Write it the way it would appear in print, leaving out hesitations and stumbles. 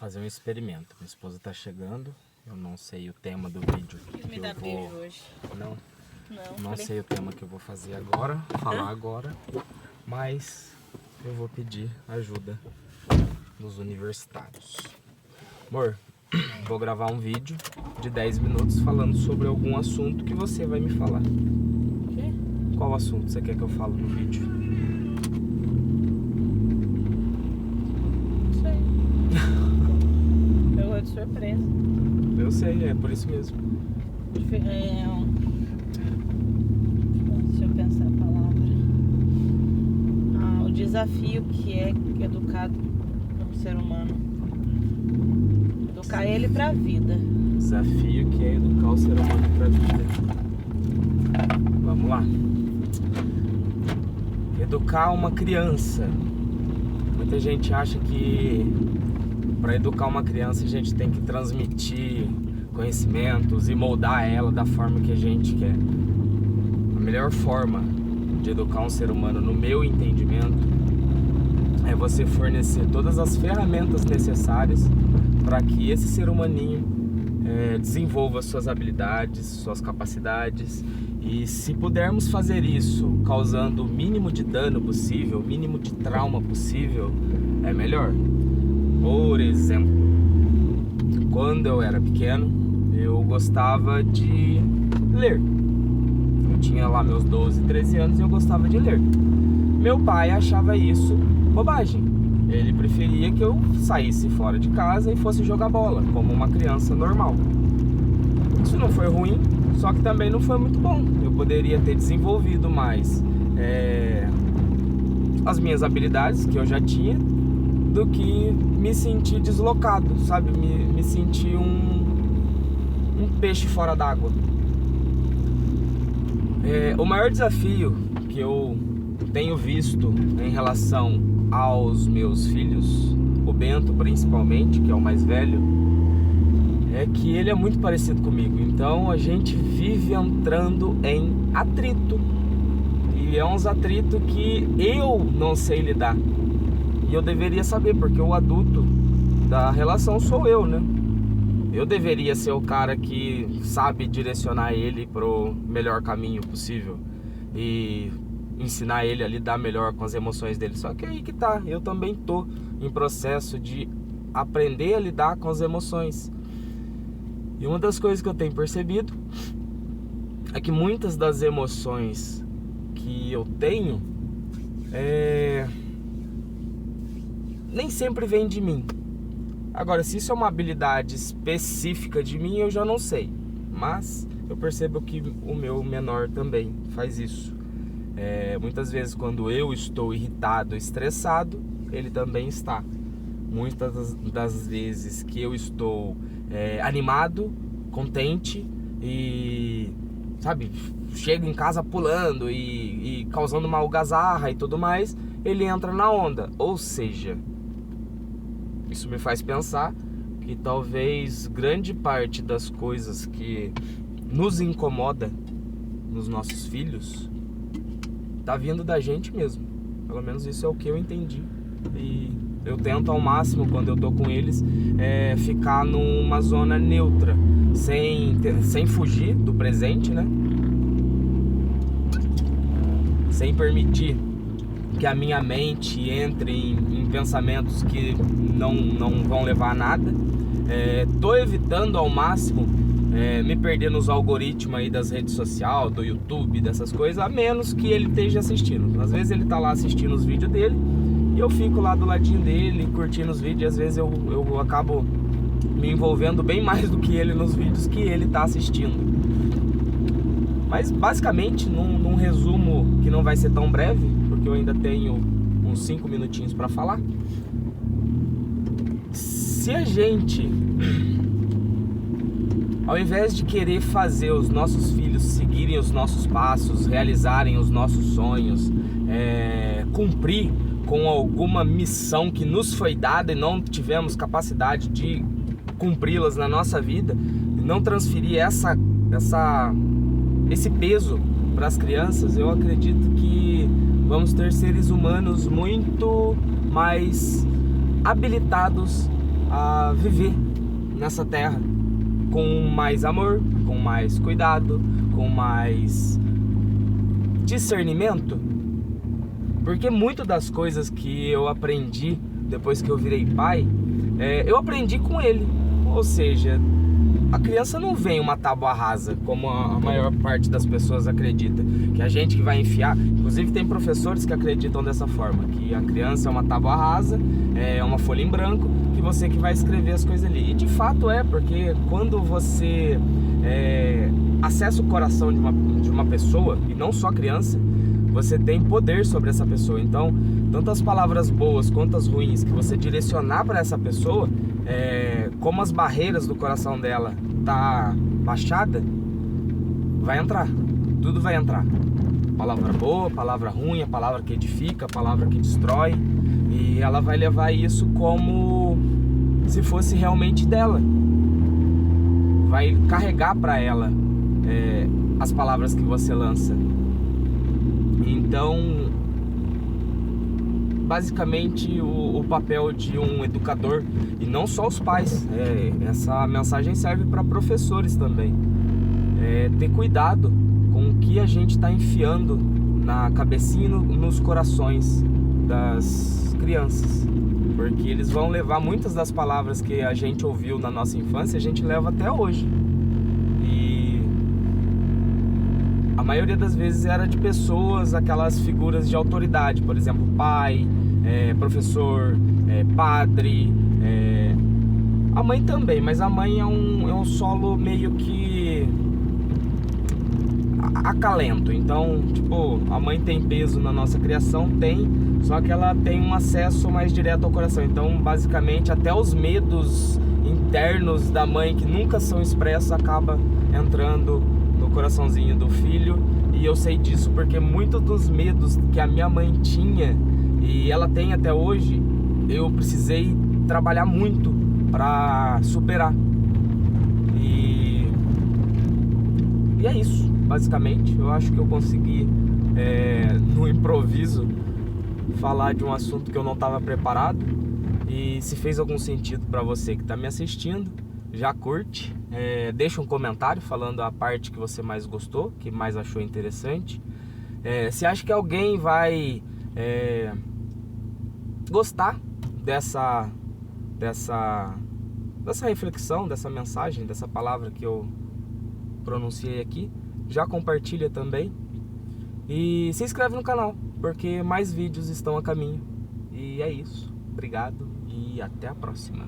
fazer um experimento. Minha esposa tá chegando. Eu não sei o tema do vídeo que eu vou... Hoje. Não sei o tema que eu vou fazer agora, falar agora, mas eu vou pedir ajuda dos universitários. Amor, vou gravar um vídeo de 10 minutos falando sobre algum assunto que você vai me falar. Quê? Qual assunto você quer que eu fale no vídeo? Não sei. Pegou de surpresa. Eu sei, é por isso mesmo. Deixa eu pensar a palavra. O desafio que é educar um ser humano. Educar ele pra vida. Desafio que é educar o ser humano pra vida. Vamos lá. Educar uma criança. Muita gente acha que para educar uma criança a gente tem que transmitir conhecimentos e moldar ela da forma que a gente quer. A melhor forma de educar um ser humano, no meu entendimento, é você fornecer todas as ferramentas necessárias para que esse ser humaninho desenvolva suas habilidades, suas capacidades. E se pudermos fazer isso causando o mínimo de dano possível, o mínimo de trauma possível, é melhor. Por exemplo, quando eu era pequeno, eu gostava de ler. Eu tinha lá meus 12, 13 anos e eu gostava de ler. Meu pai achava isso bobagem. Ele preferia que eu saísse fora de casa e fosse jogar bola, como uma criança normal. Isso não foi ruim, só que também não foi muito bom. Eu poderia ter desenvolvido mais as minhas habilidades que eu já tinha, do que me sentir deslocado, sabe? Me sentir um peixe fora d'água. O maior desafio que eu tenho visto em relação aos meus filhos, o Bento principalmente, que é o mais velho, é que ele é muito parecido comigo. Então a gente vive entrando em atrito. E é uns atritos que eu não sei lidar. E eu deveria saber, porque o adulto da relação sou eu, né? Eu deveria ser o cara que sabe direcionar ele pro melhor caminho possível e ensinar ele a lidar melhor com as emoções dele. Só que aí que tá, eu também tô em processo de aprender a lidar com as emoções. E uma das coisas que eu tenho percebido é que muitas das emoções que eu tenho nem sempre vem de mim. Agora, se isso é uma habilidade específica de mim, eu já não sei. Mas eu percebo que o meu menor também faz isso. Muitas vezes quando eu estou irritado, estressado, ele também está. Muitas das vezes que eu estou animado, contente e, sabe, chego em casa pulando e causando uma algazarra e tudo mais, ele entra na onda. Ou seja, isso me faz pensar que talvez grande parte das coisas que nos incomoda nos nossos filhos tá vindo da gente mesmo. Pelo menos isso é o que eu entendi. E eu tento ao máximo, quando eu tô com eles, ficar numa zona neutra, sem fugir do presente, né? Sem permitir que a minha mente entre em pensamentos que não vão levar a nada. Tô evitando ao máximo me perder nos algoritmos aí das redes sociais, do YouTube, dessas coisas, a menos que ele esteja assistindo. Às vezes ele tá lá assistindo os vídeos dele e eu fico lá do ladinho dele, curtindo os vídeos, e às vezes eu acabo me envolvendo bem mais do que ele nos vídeos que ele tá assistindo. Mas basicamente, num resumo que não vai ser tão breve, porque eu ainda tenho uns 5 minutinhos para falar. Se a gente, ao invés de querer fazer os nossos filhos seguirem os nossos passos, realizarem os nossos sonhos, cumprir com alguma missão que nos foi dada e não tivemos capacidade de cumpri-las na nossa vida, não transferir esse peso para as crianças, eu acredito que vamos ter seres humanos muito mais habilitados a viver nessa terra com mais amor, com mais cuidado, com mais discernimento. Porque muitas das coisas que eu aprendi depois que eu virei pai, eu aprendi com ele. Ou seja, a criança não vem uma tábua rasa, como a maior parte das pessoas acredita, que a gente que vai enfiar. Inclusive tem professores que acreditam dessa forma, que a criança é uma tábua rasa, é uma folha em branco, que você que vai escrever as coisas ali. E de fato porque quando você acessa o coração de uma pessoa, e não só criança, você tem poder sobre essa pessoa. Então, tanto as palavras boas quanto as ruins que você direcionar para essa pessoa, como as barreiras do coração dela tá baixada, vai entrar, tudo vai entrar. Palavra boa, palavra ruim, a palavra que edifica, a palavra que destrói, e ela vai levar isso como se fosse realmente dela. Vai carregar para ela as palavras que você lança. Então, basicamente o papel de um educador, e não só os pais, essa mensagem serve para professores também, ter cuidado com o que a gente está enfiando na cabecinha e nos corações das crianças, porque eles vão levar muitas das palavras que a gente ouviu na nossa infância, a gente leva até hoje. E a maioria das vezes era de pessoas, aquelas figuras de autoridade, por exemplo, pai, professor, padre, a mãe também, mas a mãe é um solo meio que acalento. Então, tipo, a mãe tem peso na nossa criação, só que ela tem um acesso mais direto ao coração. Então, basicamente, até os medos internos da mãe que nunca são expressos acaba entrando no coraçãozinho do filho. E eu sei disso porque muitos dos medos que a minha mãe tinha, e ela tem até hoje, eu precisei trabalhar muito para superar. E é isso, basicamente. Eu acho que eu consegui, no improviso, falar de um assunto que eu não estava preparado. E se fez algum sentido para você que está me assistindo, já curte, deixa um comentário falando a parte que você mais gostou, que mais achou interessante. Se acha que alguém vai gostar dessa reflexão, dessa mensagem, dessa palavra que eu pronunciei aqui, já compartilha também. E se inscreve no canal, porque mais vídeos estão a caminho. E é isso. Obrigado e até a próxima.